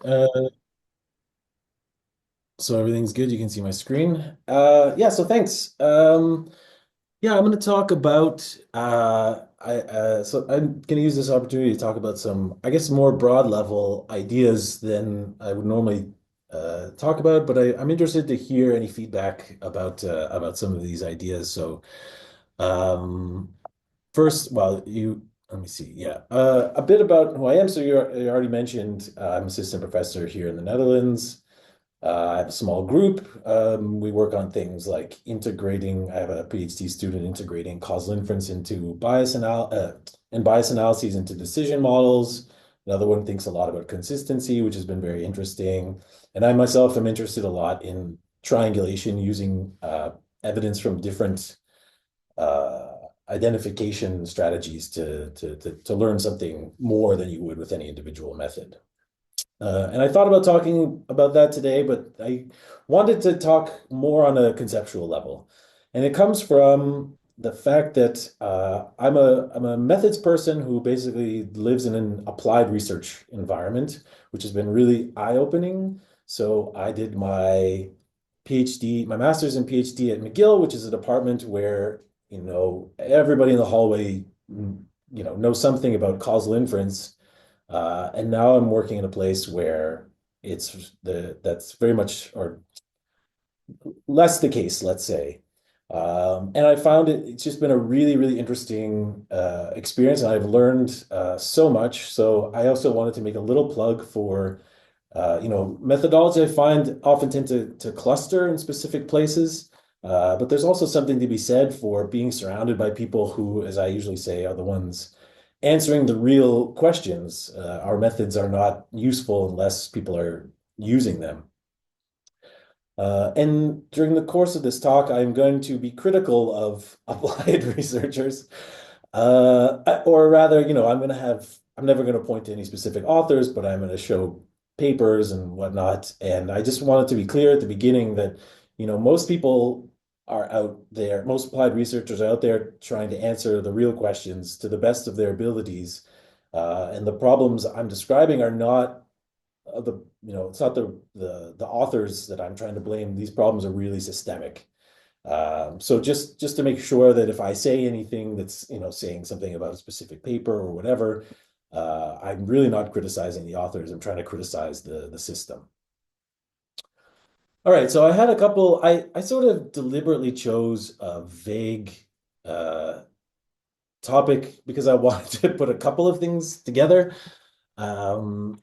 right. So everything's good. You can see my screen. Yeah, so thanks. Yeah, I'm going to talk about so I'm going to use this opportunity to talk about some, I guess, more broad level ideas than I would normally talk about, but I'm interested to hear any feedback about some of these ideas. So, um, first, well, you let me see. Yeah, a bit about who I am. So you already mentioned I'm assistant professor here in the Netherlands. I have a small group. We work on things like integrating. I have a PhD student integrating causal inference into bias analyses into decision models. Another one thinks a lot about consistency, which has been very interesting. And I myself am interested a lot in triangulation using evidence from different uh, identification strategies to learn something more than you would with any individual method. And I thought about talking about that today, but I wanted to talk more on a conceptual level. And it comes from the fact that I'm a methods person who basically lives in an applied research environment, which has been really eye-opening. So I did my PhD, my master's and PhD at McGill, which is a department where, everybody in the hallway, knows something about causal inference. And now I'm working in a place where that's very much or less the case, let's say. And I found it's just been a really, really interesting experience, and I've learned so much. So I also wanted to make a little plug for methodology I find often tend to cluster in specific places. But there's also something to be said for being surrounded by people who, as I usually say, are the ones answering the real questions. Our methods are not useful unless people are using them. And during the course of this talk, I'm going to be critical of applied researchers. Or rather, I'm never going to point to any specific authors, but I'm going to show papers and whatnot. And I just wanted to be clear at the beginning that, most people are out there, most applied researchers are out there trying to answer the real questions to the best of their abilities. And the problems I'm describing are not it's not the authors that I'm trying to blame. These problems are really systemic. So just to make sure that if I say anything that's, saying something about a specific paper or whatever, I'm really not criticizing the authors. I'm trying to criticize the system. All right, so I had a couple, I sort of deliberately chose a vague uh, topic because I wanted to put a couple of things together. And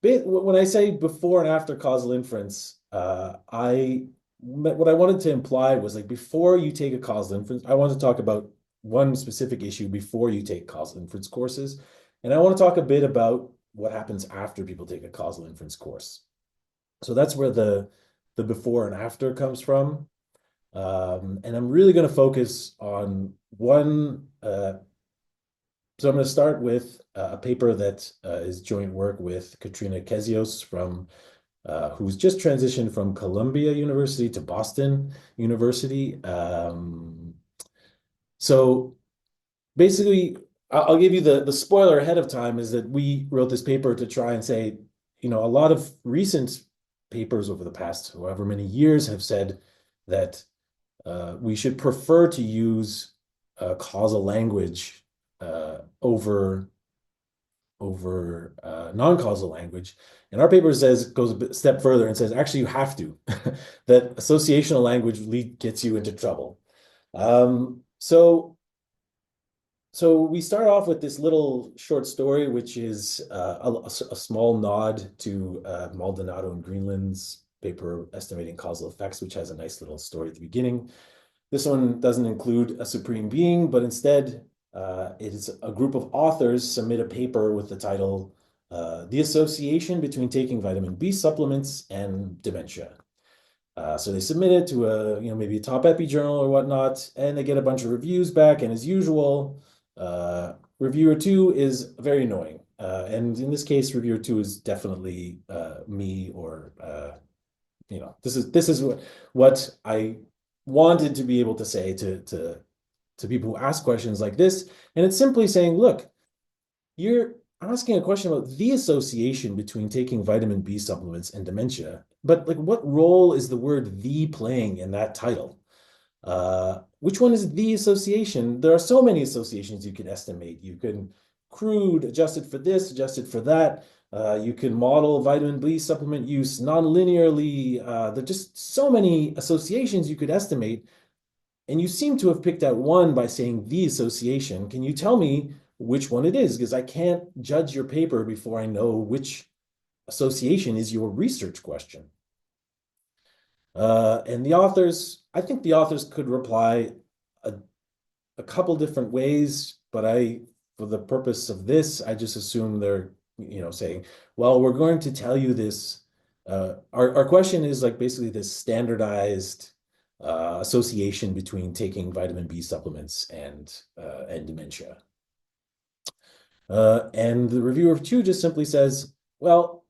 when I say before and after causal inference, what I wanted to imply was like before you take a causal inference, I want to talk about one specific issue before you take causal inference courses. And I want to talk a bit about what happens after people take a causal inference course. So that's where the before and after comes from. And I'm really going to focus on one so I'm going to start with a paper that is joint work with Katrina Kezios who's just transitioned from Columbia University to Boston University. So basically, I'll give you the spoiler ahead of time is that we wrote this paper to try and say, a lot of recent papers over the past however many years have said that we should prefer to use causal language over non-causal language. And our paper goes a step further and says actually you have to that associational language gets you into trouble. So we start off with this little short story, which is a small nod to Maldonado and Greenland's paper estimating causal effects, which has a nice little story at the beginning. This one doesn't include a supreme being, but instead it is a group of authors submit a paper with the title The Association Between Taking Vitamin B Supplements and Dementia. So they submit it to maybe a top epi journal or whatnot, and they get a bunch of reviews back. And as usual, reviewer two is very annoying. And in this case, reviewer two is definitely me or this is what I wanted to be able to say to people who ask questions like this. And it's simply saying, look, asking a question about the association between taking vitamin B supplements and dementia. But like, what role is the word "the" playing in that title? Which one is the association? There are so many associations you could estimate. You can crude, adjust it for this, adjust it for that. You can model vitamin B supplement use non-linearly. There are just so many associations you could estimate. And you seem to have picked out one by saying the association. Can you tell me which one it is? Because I can't judge your paper before I know which association is your research question. And the authors, I think the authors could reply a, a couple different ways, but for the purpose of this, I just assume they're, saying, well, we're going to tell you this. Our question is like basically this standardized association between taking vitamin B supplements and dementia. And the reviewer two just simply says, well,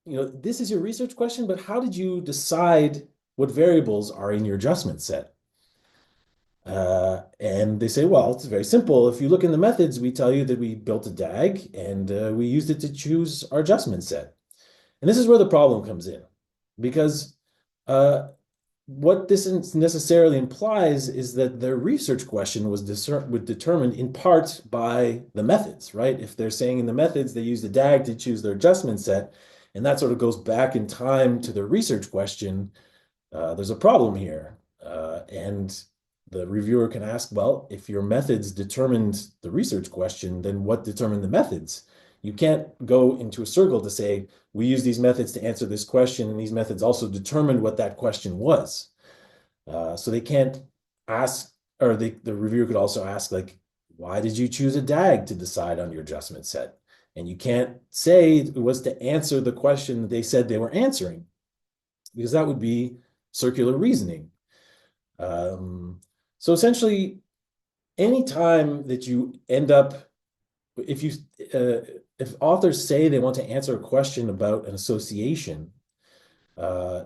this is your research question, but how did you decide what variables are in your adjustment set? And they say, well, it's very simple. If you look in the methods, we tell you that we built a DAG and we used it to choose our adjustment set. And this is where the problem comes in, because uh, what this necessarily implies is that their research question was determined in part by the methods, right? If they're saying in the methods they use the DAG to choose their adjustment set, and that sort of goes back in time to the research question, there's a problem here. And the reviewer can ask, well, if your methods determined the research question, then what determined the methods? You can't go into a circle to say, we use these methods to answer this question, and these methods also determined what that question was. So they can't ask, or the reviewer could also ask, like, why did you choose a DAG to decide on your adjustment set? And you can't say it was to answer the question that they said they were answering, because that would be circular reasoning. So essentially, any time that you end up, if you if authors say they want to answer a question about an association, uh,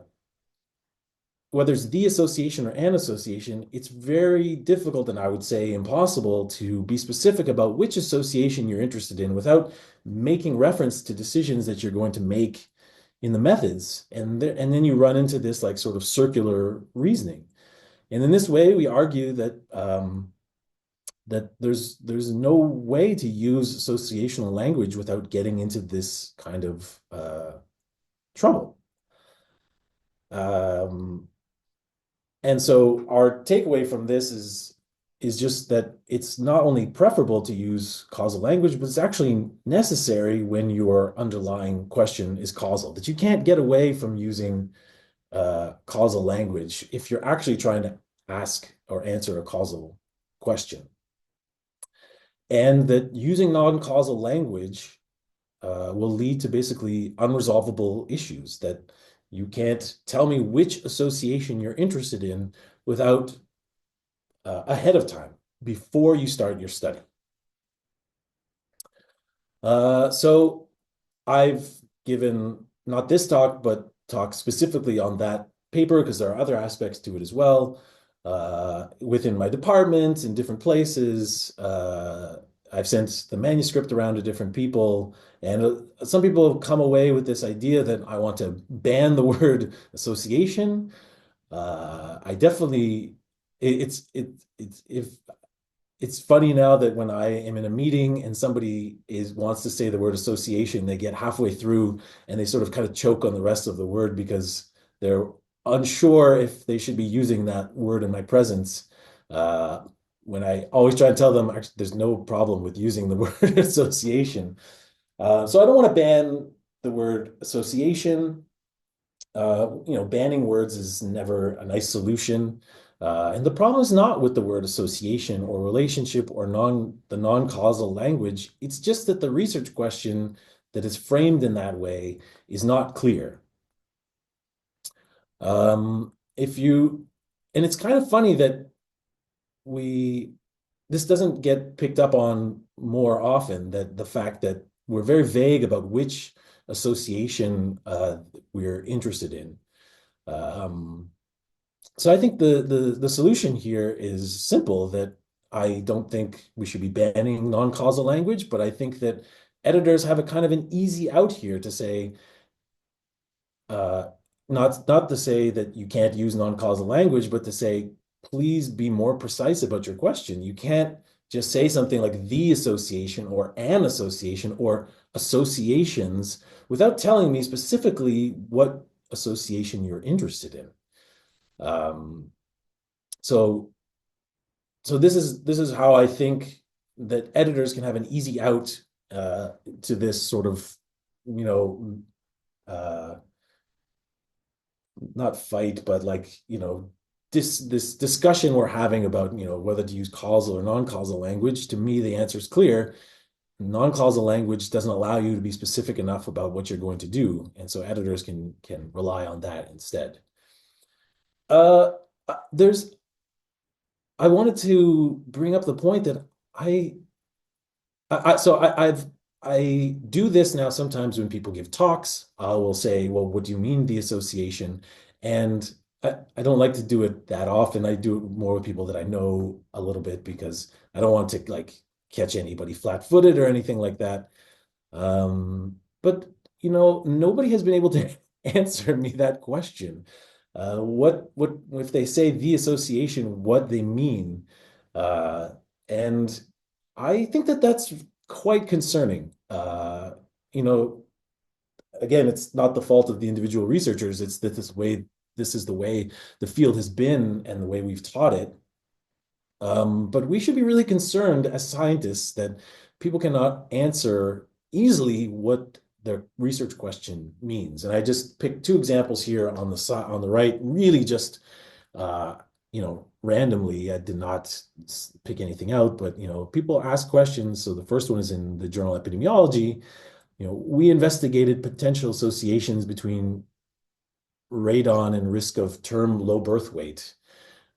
whether it's the association or an association, it's very difficult and I would say impossible to be specific about which association you're interested in without making reference to decisions that you're going to make in the methods. And then you run into this like sort of circular reasoning. And in this way, we argue that that there's no way to use associational language without getting into this kind of trouble. Um, and so our takeaway from this is just that it's not only preferable to use causal language, but it's actually necessary when your underlying question is causal, that you can't get away from using causal language if you're actually trying to ask or answer a causal question. And that using non-causal language will lead to basically unresolvable issues, that you can't tell me which association you're interested in without ahead of time, before you start your study. So I've given not this talk, but talk specifically on that paper because there are other aspects to it as well. Within my department, in different places, I've sent the manuscript around to different people, and some people have come away with this idea that I want to ban the word association. I definitely, it's if it's funny now that when I am in a meeting and somebody wants to say the word association, they get halfway through and they sort of kind of choke on the rest of the word because they're unsure if they should be using that word in my presence. When I always try to tell them, actually, there's no problem with using the word association. So I don't want to ban the word association. Banning words is never a nice solution. And the problem is not with the word association or relationship or the non-causal language. It's just that the research question that is framed in that way is not clear. If you, and it's kind of funny that this doesn't get picked up on more often, that the fact that we're very vague about which association we're interested in. So I think the solution here is simple, that I don't think we should be banning non-causal language, but I think that editors have a kind of an easy out here to say, uh, not to say that you can't use non-causal language, but to say, please be more precise about your question. You can't just say something like the association or an association or associations without telling me specifically what association you're interested in. Um, so this is how I think that editors can have an easy out to this sort of, you know, uh, not fight, but like, this discussion we're having about, whether to use causal or non-causal language. To me, the answer is clear. Non-causal language doesn't allow you to be specific enough about what you're going to do, and so editors can rely on that instead. Uh, there's I wanted to bring up the point that I so I do this now sometimes when people give talks. I will say, well, what do you mean the association? And I don't like to do it that often. I do it more with people that I know a little bit because I don't want to like catch anybody flat-footed or anything like that. But nobody has been able to answer me that question. What if they say the association, what they mean? Uh, and I think that that's quite concerning. You know, again, it's not the fault of the individual researchers. It's that this is the way the field has been and the way we've taught it. But we should be really concerned as scientists that people cannot answer easily what their research question means. And I just picked two examples here on the side on the right, really just uh, randomly. I did not pick anything out, but people ask questions. So the first one is in the journal Epidemiology. We investigated potential associations between radon and risk of term low birth weight.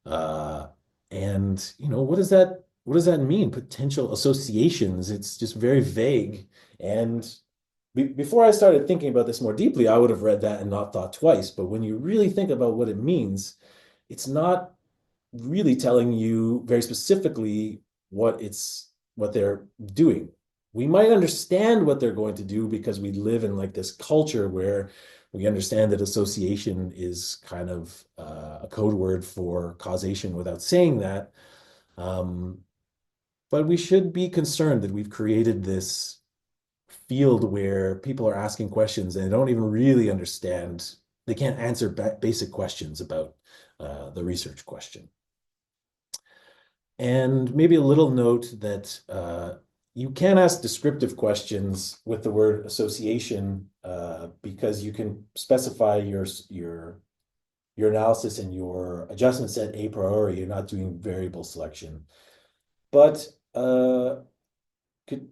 Uh, and what does that mean? Potential associations. It's just very vague. And before I started thinking about this more deeply, I would have read that and not thought twice. But when you really think about what it means, it's not really telling you very specifically what they're doing. We might understand what they're going to do because we live in like this culture where we understand that association is kind of a code word for causation without saying that. Um, but we should be concerned that we've created this field where people are asking questions and they don't even really understand. They can't answer basic questions about the research question. And maybe a little note that you can ask descriptive questions with the word association because you can specify your analysis and your adjustment set a priori. You're not doing variable selection. But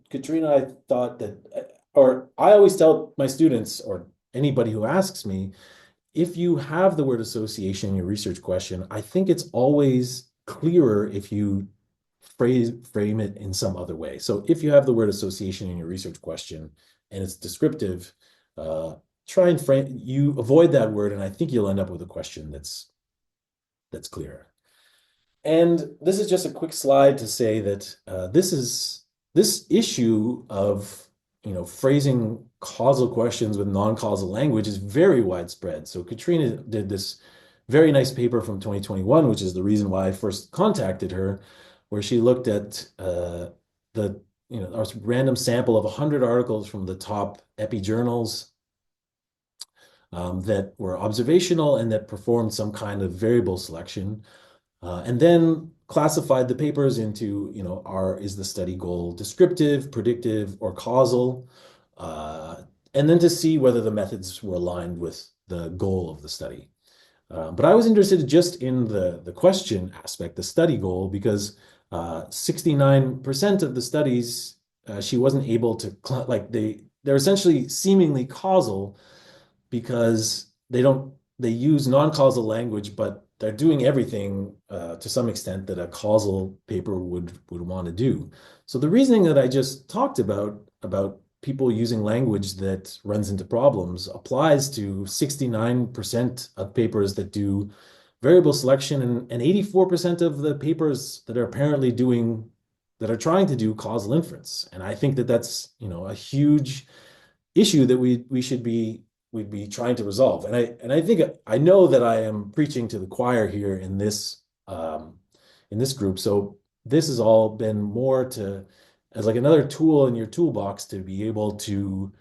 Katrina, I thought that, or I always tell my students or anybody who asks me, if you have the word association in your research question, I think it's always clearer if you frame it in some other way. So if you have the word association in your research question and it's descriptive, try and avoid that word, and I think you'll end up with a question that's clearer. And this is just a quick slide to say that this issue of phrasing causal questions with non-causal language is very widespread. So Katrina did this very nice paper from 2021, which is the reason why I first contacted her, where she looked at a random sample of 100 articles from the top epi journals that were observational and that performed some kind of variable selection. And then classified the papers into, is the study goal descriptive, predictive, or causal? And then to see whether the methods were aligned with the goal of the study. But I was interested just in the question aspect, the study goal, because 69% of the studies, she wasn't able to, they're essentially seemingly causal because they use non-causal language, but they're doing everything to some extent that a causal paper would want to do. So the reasoning that I just talked about people using language that runs into problems applies to 69% of papers that do variable selection and 84% of the papers that are apparently doing that are trying to do causal inference. And I think that that's, a huge issue that we'd be trying to resolve. And I think I know that I am preaching to the choir here in this group. So this has all been more to as like another tool in your toolbox to be able to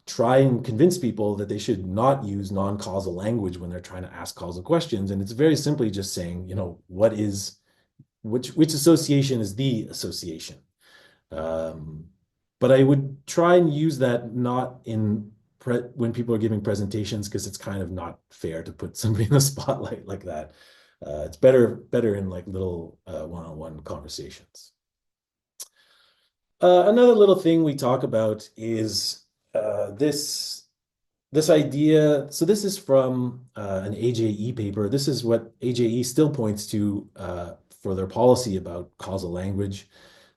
try and convince people that they should not use non-causal language when they're trying to ask causal questions. And it's very simply just saying, what is which association is the association. Um, but I would try and use that not when people are giving presentations because it's kind of not fair to put somebody in the spotlight like that. It's better in like little one-on-one conversations. Another little thing we talk about is this idea. So this is from an AJE paper. This is what AJE still points to for their policy about causal language.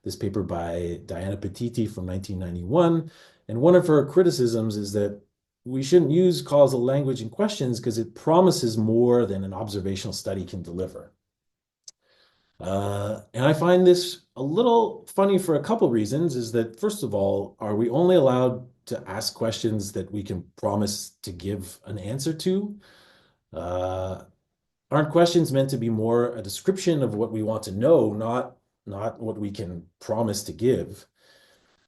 This paper by Diana Petiti from 1991. And one of her criticisms is that we shouldn't use causal language in questions because it promises more than an observational study can deliver. And I find this a little funny for a couple reasons, is that first of all, are we only allowed to ask questions that we can promise to give an answer to? Uh, aren't questions meant to be more a description of what we want to know, not what we can promise to give?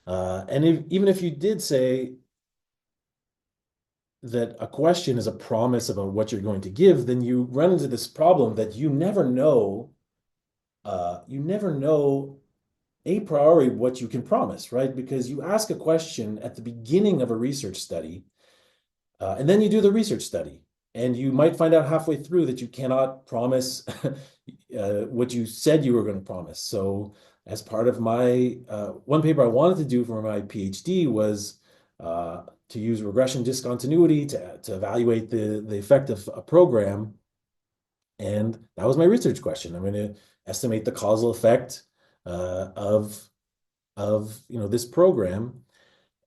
Even if you did say that a question is a promise about what you're going to give, then you run into this problem that you never know a priori what you can promise, right? Because you ask a question at the beginning of a research study, and then you do the research study, and you might find out halfway through that you cannot promise what you said you were going to promise. So, as part of my one paper I wanted to do for my PhD was to use regression discontinuity to evaluate the effect of a program. And that was my research question. I'm going to estimate the causal effect of this program.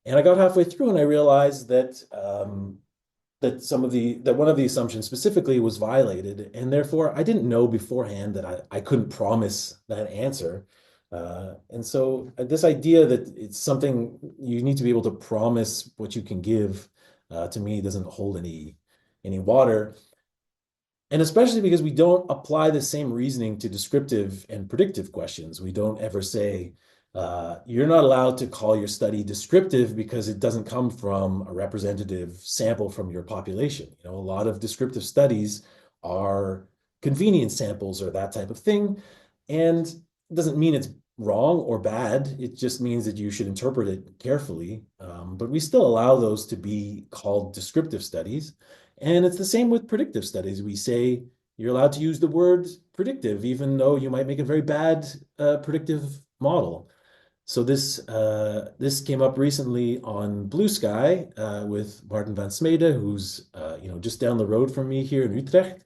And I got halfway through and I realized that that one of the assumptions specifically was violated, and therefore I didn't know beforehand that I couldn't promise that answer. And so this idea that it's something you need to be able to promise what you can give, to me doesn't hold any water. And especially because we don't apply the same reasoning to descriptive and predictive questions. We don't ever say, you're not allowed to call your study descriptive because it doesn't come from a representative sample from your population. A lot of descriptive studies are convenience samples or that type of thing. And it doesn't mean it's wrong or bad. It just means that you should interpret it carefully. But we still allow those to be called descriptive studies. And it's the same with predictive studies. We say you're allowed to use the word predictive, even though you might make a very bad predictive model. So this came up recently on Blue Sky with Martin van Smede, who's just down the road from me here in Utrecht,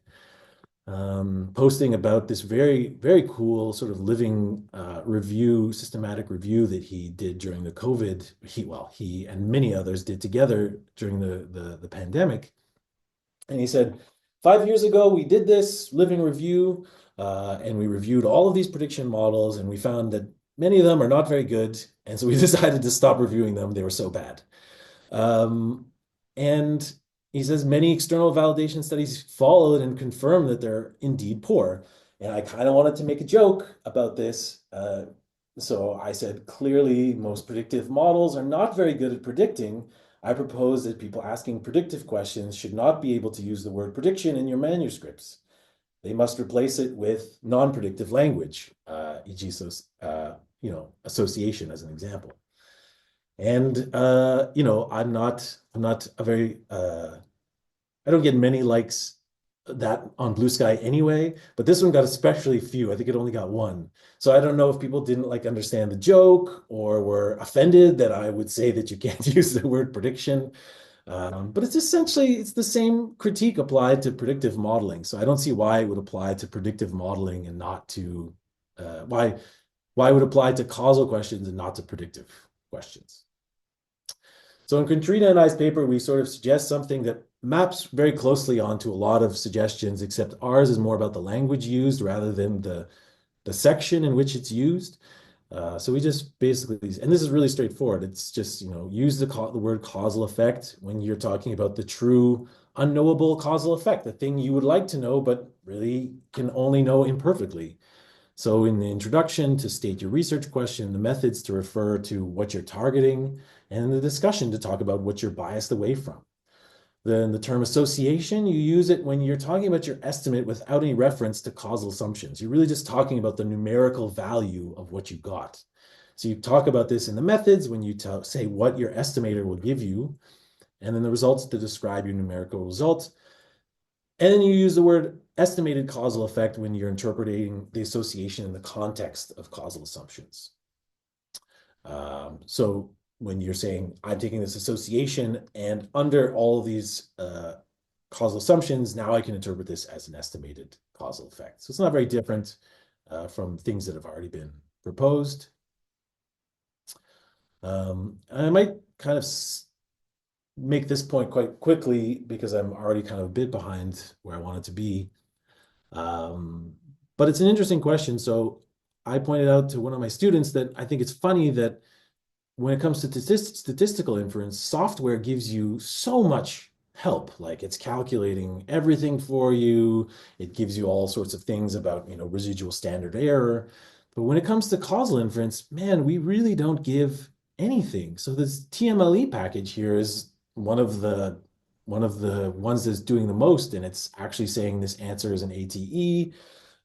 posting about this very, very cool sort of living systematic review that he did during the COVID. He and many others did together during the pandemic. And he said, 5 years ago, we did this living review, and we reviewed all of these prediction models, and we found that many of them are not very good. And so we decided to stop reviewing them. They were so bad. And he says many external validation studies followed and confirmed that they're indeed poor. And I kind of wanted to make a joke about this. So I said, clearly, most predictive models are not very good at predicting. I propose that people asking predictive questions should not be able to use the word prediction in your manuscripts. They must replace it with non-predictive language, e.g., association as an example. And I'm not a very I don't get many likes that on Blue Sky anyway, but this one got especially few. I think it only got one. So I don't know if people didn't understand the joke or were offended that I would say that you can't use the word prediction. But it's the same critique applied to predictive modeling. So I don't see why it would apply to predictive modeling and not to why it would apply to causal questions and not to predictive questions. So in Katrina and I's paper, we sort of suggest something that maps very closely onto a lot of suggestions, except ours is more about the language used rather than the section in which it's used. So we just basically, and this is really straightforward. It's just, use the word causal effect when you're talking about the true unknowable causal effect, the thing you would like to know, but really can only know imperfectly. So in the introduction, to state your research question, the methods to refer to what you're targeting, and in the discussion to talk about what you're biased away from. Then the term association, you use it when you're talking about your estimate without any reference to causal assumptions. You're really just talking about the numerical value of what you got. So you talk about this in the methods when you say what your estimator will give you, and then the results to describe your numerical result. And then you use the word estimated causal effect when you're interpreting the association in the context of causal assumptions. So when you're saying, I'm taking this association and under all of these causal assumptions, now I can interpret this as an estimated causal effect. So it's not very different from things that have already been proposed. I might kind of make this point quite quickly because I'm already kind of a bit behind where I wanted to be. But it's an interesting question. So I pointed out to one of my students that I think it's funny that when it comes to statistical inference, software gives you so much help. Like it's calculating everything for you. It gives you all sorts of things about, residual standard error. But when it comes to causal inference, man, we really don't give anything. So this TMLE package here is one of the ones that's doing the most, and it's actually saying this answer is an ATE.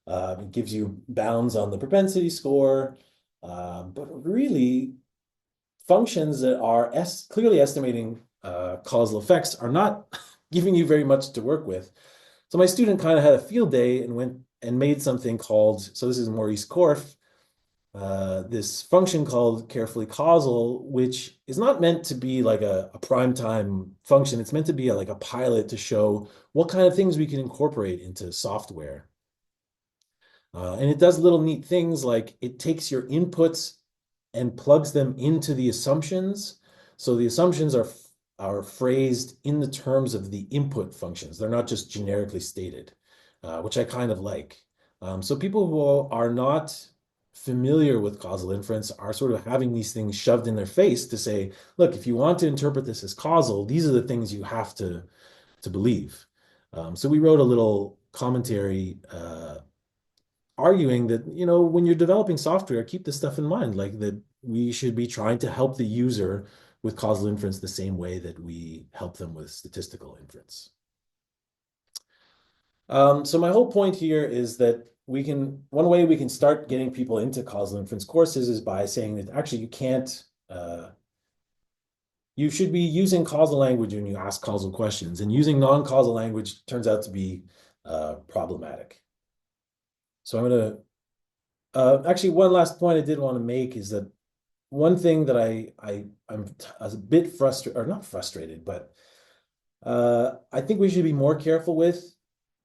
It gives you bounds on the propensity score, but really functions that are clearly estimating causal effects are not giving you very much to work with. So my student kind of had a field day and went and made something called, so this is Maurice Korf, this function called carefully causal, which is not meant to be like a prime time function. It's meant to be like a pilot to show what kind of things we can incorporate into software. And it does little neat things like it takes your inputs and plugs them into the assumptions. So the assumptions are phrased in the terms of the input functions. They're not just generically stated, which I kind of like. So people who are not familiar with causal inference are sort of having these things shoved in their face to say, look, if you want to interpret this as causal, these are the things you have to believe. So we wrote a little commentary arguing that, when you're developing software, keep this stuff in mind, like that we should be trying to help the user with causal inference the same way that we help them with statistical inference. So my whole point here is that one way we can start getting people into causal inference courses is by saying that actually you should be using causal language when you ask causal questions, and using non-causal language turns out to be problematic. So I'm going to actually, one last point I did want to make is that one thing that I'm a bit frustrated, or not frustrated, but I think we should be more careful with,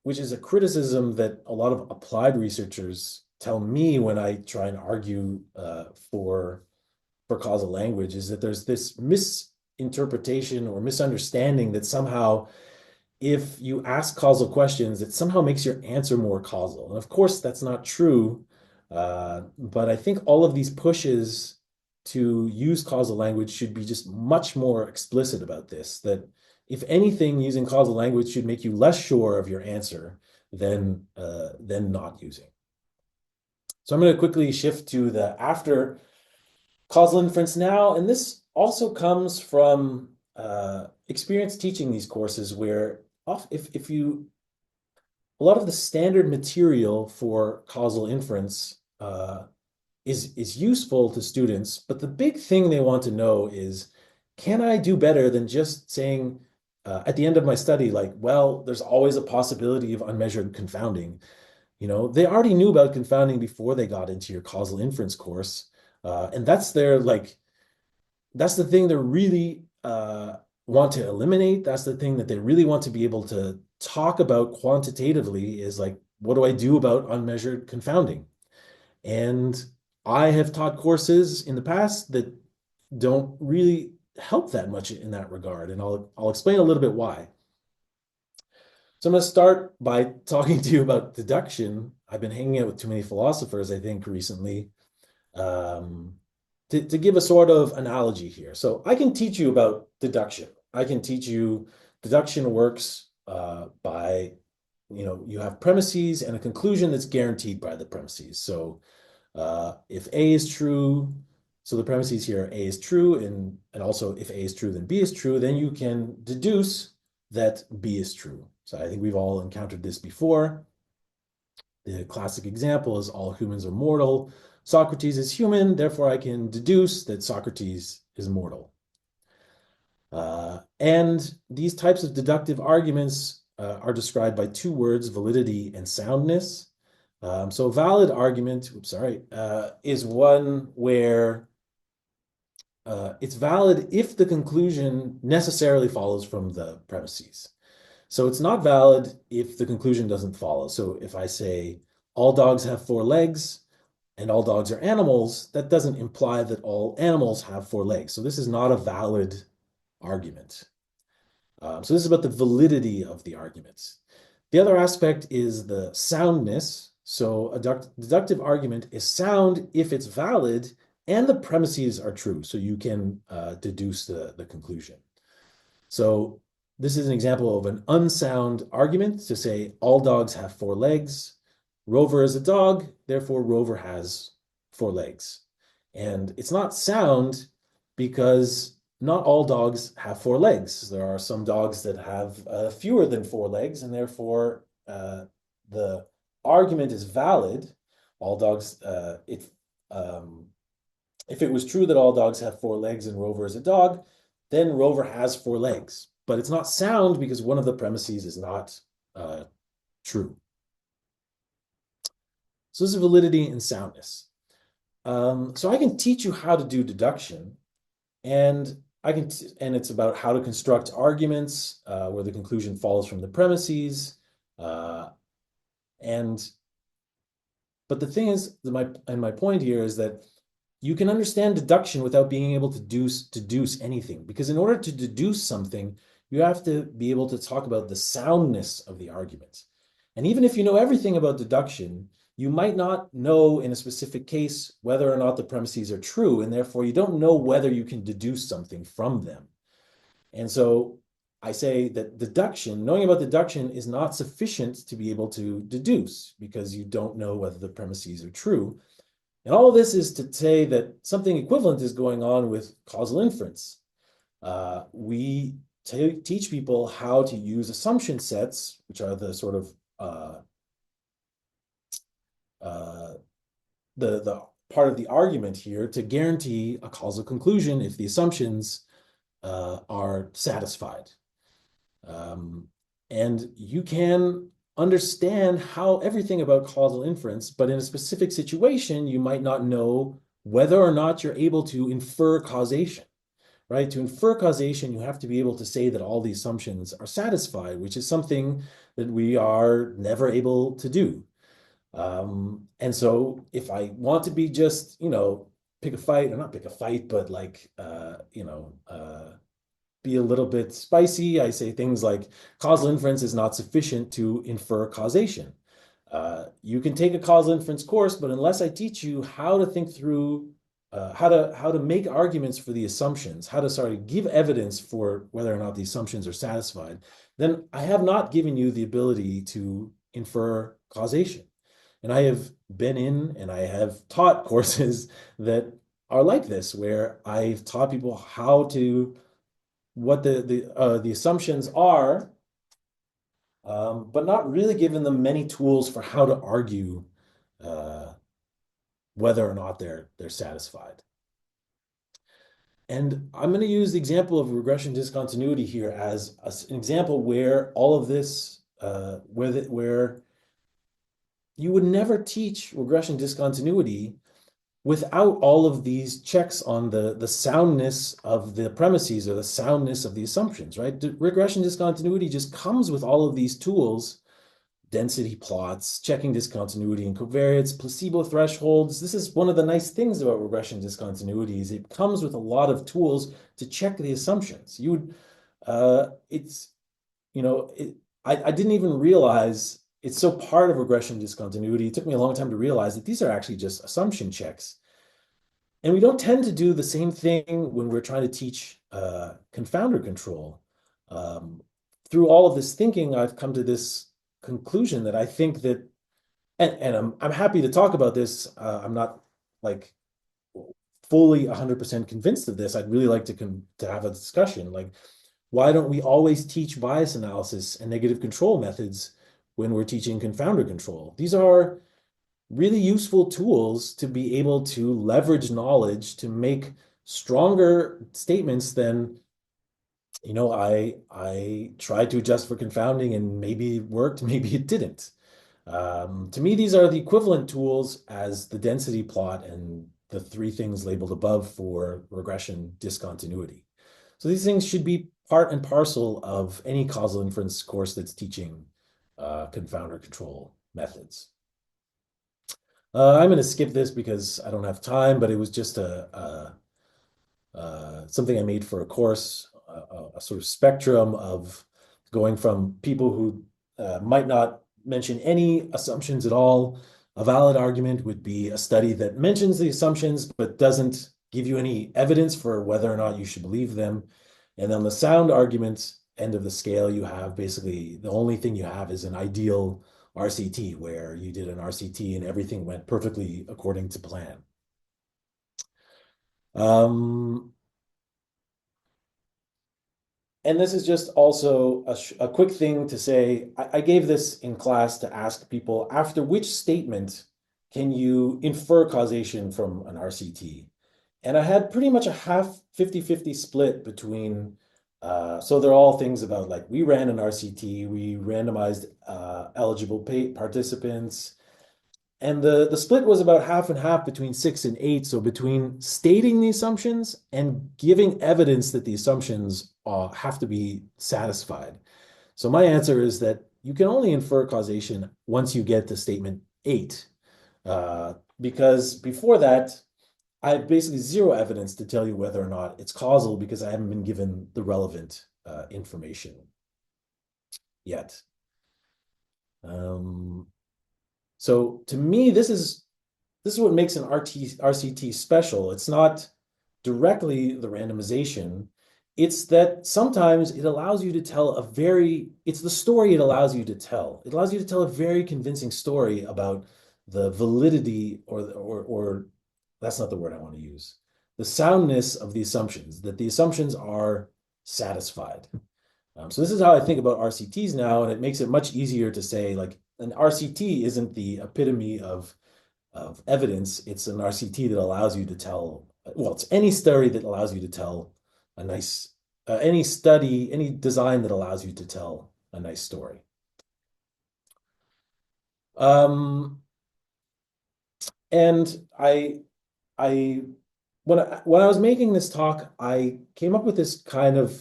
which is a criticism that a lot of applied researchers tell me when I try and argue for causal language, is that there's this misinterpretation or misunderstanding that somehow if you ask causal questions, it somehow makes your answer more causal. And of course, that's not true. But I think all of these pushes to use causal language should be just much more explicit about this, that if anything, using causal language should make you less sure of your answer than not using. So I'm going to quickly shift to the after causal inference now. And this also comes from experience teaching these courses where if you a lot of the standard material for causal inference is useful to students, but the big thing they want to know is, can I do better than just saying at the end of my study, like, well, there's always a possibility of unmeasured confounding. They already knew about confounding before they got into your causal inference course, and that's the thing they really want to eliminate. That's the thing that they really want to be able to talk about quantitatively, is like, what do I do about unmeasured confounding? And I have taught courses in the past that don't really help that much in that regard, and I'll explain a little bit why. So I'm going to start by talking to you about deduction. I've been hanging out with too many philosophers, I think, recently. Um, to give a sort of analogy here. So I can teach you about deduction. I can teach you deduction works by, you have premises and a conclusion that's guaranteed by the premises. So if A is true, so the premises here, A is true, and also if A is true, then B is true, then you can deduce that B is true. So I think we've all encountered this before. The classic example is all humans are mortal. Socrates is human, therefore I can deduce that Socrates is mortal. And these types of deductive arguments are described by two words, validity and soundness. So a valid argument, is one where it's valid if the conclusion necessarily follows from the premises. So it's not valid if the conclusion doesn't follow. So if I say all dogs have four legs and all dogs are animals, that doesn't imply that all animals have four legs. So this is not a valid argument. So this is about the validity of the arguments. The other aspect is the soundness. So a deductive argument is sound if it's valid and the premises are true. So you can deduce the conclusion. So this is an example of an unsound argument to say all dogs have four legs. Rover is a dog, therefore Rover has four legs. And it's not sound because not all dogs have four legs. There are some dogs that have fewer than four legs, and therefore the argument is valid. All dogs, if it was true that all dogs have four legs and Rover is a dog, then Rover has four legs. But it's not sound because one of the premises is not true. So this is validity and soundness. So I can teach you how to do deduction, and it's about how to construct arguments where the conclusion follows from the premises. But the thing is, my point here is that you can understand deduction without being able to deduce anything, because in order to deduce something, you have to be able to talk about the soundness of the argument. And even if you know everything about deduction, you might not know in a specific case whether or not the premises are true, and therefore you don't know whether you can deduce something from them. And so I say that knowing about deduction is not sufficient to be able to deduce because you don't know whether the premises are true. And all of this is to say that something equivalent is going on with causal inference. We teach people how to use assumption sets, which are the sort of the part of the argument here to guarantee a causal conclusion if the assumptions are satisfied. And you can understand how everything about causal inference, but in a specific situation, you might not know whether or not you're able to infer causation, right? To infer causation, you have to be able to say that all the assumptions are satisfied, which is something that we are never able to do. And so if I want to be just, pick a fight, or not pick a fight, but like, be a little bit spicy, I say things like causal inference is not sufficient to infer causation. You can take a causal inference course, but unless I teach you how to think through how to make arguments for the assumptions, how to give evidence for whether or not the assumptions are satisfied, then I have not given you the ability to infer causation. And I have been in and I have taught courses that are like this, where I've taught people what the assumptions are, but not really given them many tools for how to argue whether or not they're satisfied. And I'm going to use the example of regression discontinuity here as an example where all of this, where you would never teach regression discontinuity without all of these checks on the soundness of the premises or the soundness of the assumptions, right? Regression discontinuity just comes with all of these tools: density plots, checking discontinuity and covariates, placebo thresholds. This is one of the nice things about regression discontinuity, is it comes with a lot of tools to check the assumptions. I didn't even realize it's so part of regression discontinuity. It took me a long time to realize that these are actually just assumption checks. And we don't tend to do the same thing when we're trying to teach confounder control. Um, Through all of this thinking, I've come to this conclusion that I think that, and I'm happy to talk about this. I'm not like fully 100% convinced of this. I'd really like to have a discussion. Like, why don't we always teach bias analysis and negative control methods when we're teaching confounder control? These are really useful tools to be able to leverage knowledge to make stronger statements than, I tried to adjust for confounding and maybe it worked, maybe it didn't. To me, these are the equivalent tools as the density plot and the three things labeled above for regression discontinuity. So these things should be part and parcel of any causal inference course that's teaching confounder control methods. I'm going to skip this because I don't have time, but it was just something I made for a course, a sort of spectrum of going from people who might not mention any assumptions at all. A valid argument would be a study that mentions the assumptions but doesn't give you any evidence for whether or not you should believe them. And then the sound argument end of the scale, you have basically the only thing you have is an ideal RCT where you did an RCT and everything went perfectly according to plan. And this is just also a quick thing to say. I gave this in class to ask people, after which statement can you infer causation from an RCT? And I had pretty much a half 50-50 split between, so they're all things about like, we ran an RCT, we randomized eligible participants, and the split was about half and half between 6 and 8. So between stating the assumptions and giving evidence that the assumptions have to be satisfied. So my answer is that you can only infer causation once you get to statement 8. Because before that, I have basically zero evidence to tell you whether or not it's causal because I haven't been given the relevant information yet. So to me, this is what makes an RCT special. It's not directly the randomization. It's that sometimes it allows you to tell it's the story it allows you to tell. It allows you to tell a very convincing story about the validity or that's not the word I want to use. The soundness of the assumptions, that the assumptions are satisfied. So this is how I think about RCTs now, and it makes it much easier to say like an RCT isn't the epitome of evidence. It's an RCT that allows you to tell, well, it's any story that allows you to tell a nice, any study, any design that allows you to tell a nice story. And when I was making this talk, I came up with this kind of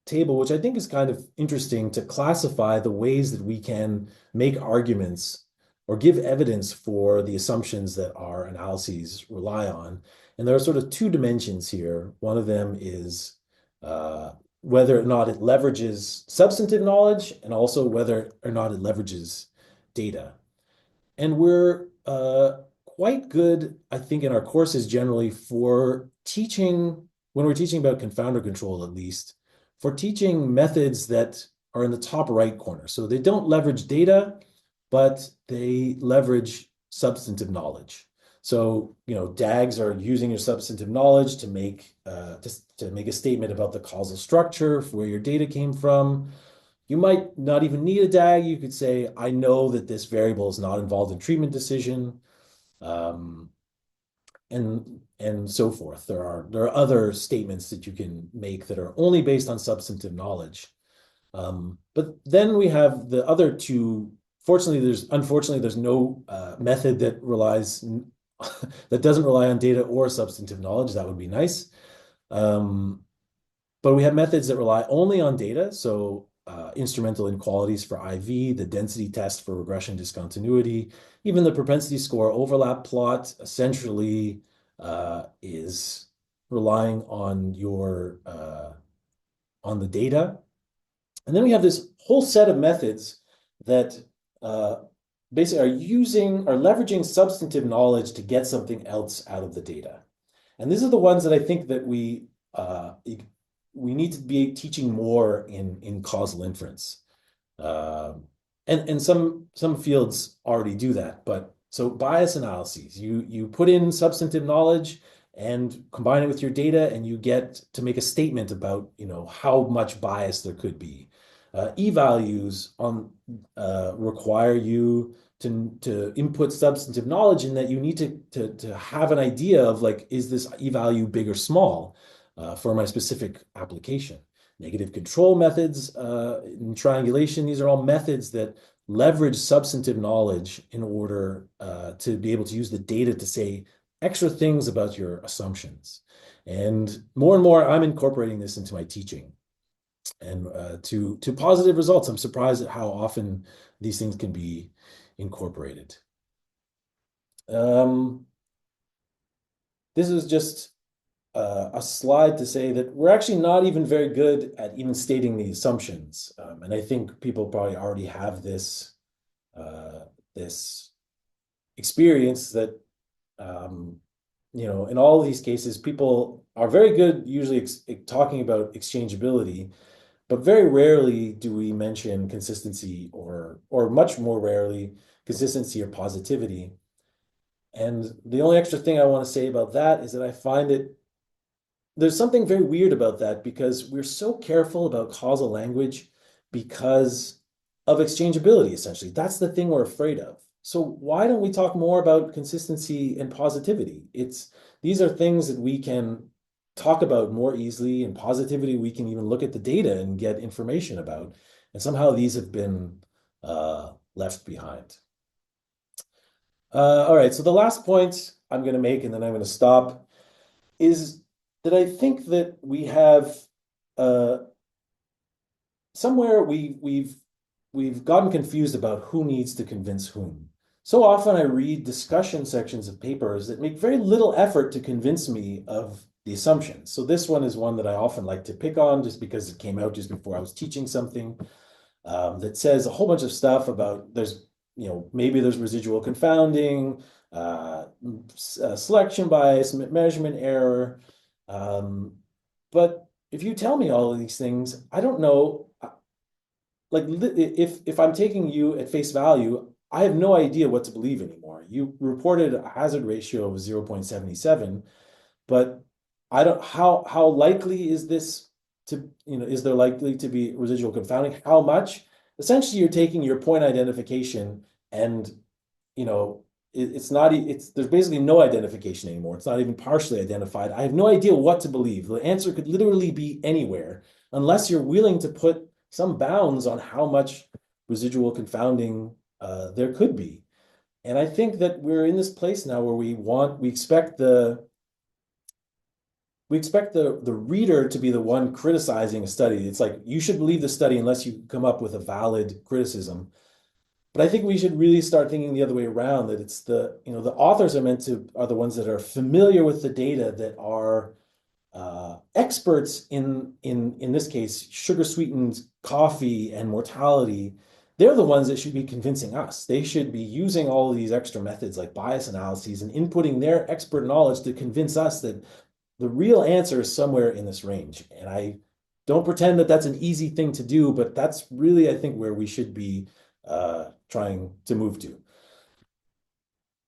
table, which I think is kind of interesting to classify the ways that we can make arguments or give evidence for the assumptions that our analyses rely on. And there are sort of two dimensions here. One of them is whether or not it leverages substantive knowledge and also whether or not it leverages data. And we're quite good, I think, in our courses generally for teaching, when we're teaching about confounder control at least, for teaching methods that are in the top right corner. So they don't leverage data, but they leverage substantive knowledge. So, DAGs are using your substantive knowledge to make to make a statement about the causal structure for where your data came from. You might not even need a DAG. You could say, I know that this variable is not involved in treatment decision, and so forth. There are other statements that you can make that are only based on substantive knowledge. But then we have the other two. Unfortunately, there's no method that that doesn't rely on data or substantive knowledge. That would be nice. But we have methods that rely only on data. So instrumental inequalities for IV, the density test for regression discontinuity, even the propensity score overlap plot essentially is relying on on the data. And then we have this whole set of methods that basically are leveraging substantive knowledge to get something else out of the data. And these are the ones that I think that we need to be teaching more in causal inference. Um, and some fields already do that, but so bias analyses, you put in substantive knowledge and combine it with your data, and you get to make a statement about, how much bias there could be. E-values on require you to input substantive knowledge in that you need to have an idea of, like, is this e-value big or small for my specific application. Negative control methods in triangulation, these are all methods that leverage substantive knowledge in order to be able to use the data to say extra things about your assumptions. And more, I'm incorporating this into my teaching, and to positive results. I'm surprised at how often these things can be incorporated. This is just a slide to say that we're actually not even very good at even stating the assumptions. And I think people probably already have this experience that, in all of these cases, people are very good usually talking about exchangeability, but very rarely do we mention consistency, or much more rarely consistency or positivity. And the only extra thing I want to say about that is that I find it there's something very weird about that, because we're so careful about causal language because of exchangeability, essentially. That's the thing we're afraid of. So why don't we talk more about consistency and positivity? These are things that we can talk about more easily, and positivity we can even look at the data and get information about. And somehow these have been left behind. All right, so the last point I'm going to make, and then I'm going to stop, is that I think that we have uh, somewhere we've gotten confused about who needs to convince whom. So often I read discussion sections of papers that make very little effort to convince me of the assumptions. So this one is one that I often like to pick on, just because it came out just before I was teaching something, that says a whole bunch of stuff about maybe there's residual confounding, selection bias, measurement error. But if you tell me all of these things, I don't know. Like, if I'm taking you at face value, I have no idea what to believe anymore. You reported a hazard ratio of 0.77, but I don't how likely is this is there likely to be residual confounding? How much? Essentially, you're taking your point identification, and it's not it's there's basically no identification anymore. It's not even partially identified. I have no idea what to believe. The answer could literally be anywhere, unless you're willing to put some bounds on how much residual confounding there could be. And I think that we're in this place now where we expect the reader to be the one criticizing a study. It's like, you should believe the study unless you come up with a valid criticism. But I think we should really start thinking the other way around, that it's the authors are the ones that are familiar with the data, that are experts in this case, sugar sweetened coffee and mortality. They're the ones that should be convincing us. They should be using all of these extra methods like bias analyses and inputting their expert knowledge to convince us that the real answer is somewhere in this range. And I don't pretend that that's an easy thing to do, but that's really, I think, where we should be trying to move to.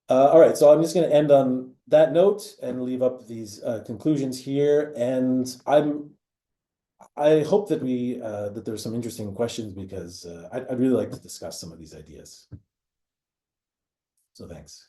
All right, so I'm just going to end on that note and leave up these conclusions here. And I hope that that there's some interesting questions, because I'd really like to discuss some of these ideas. So thanks.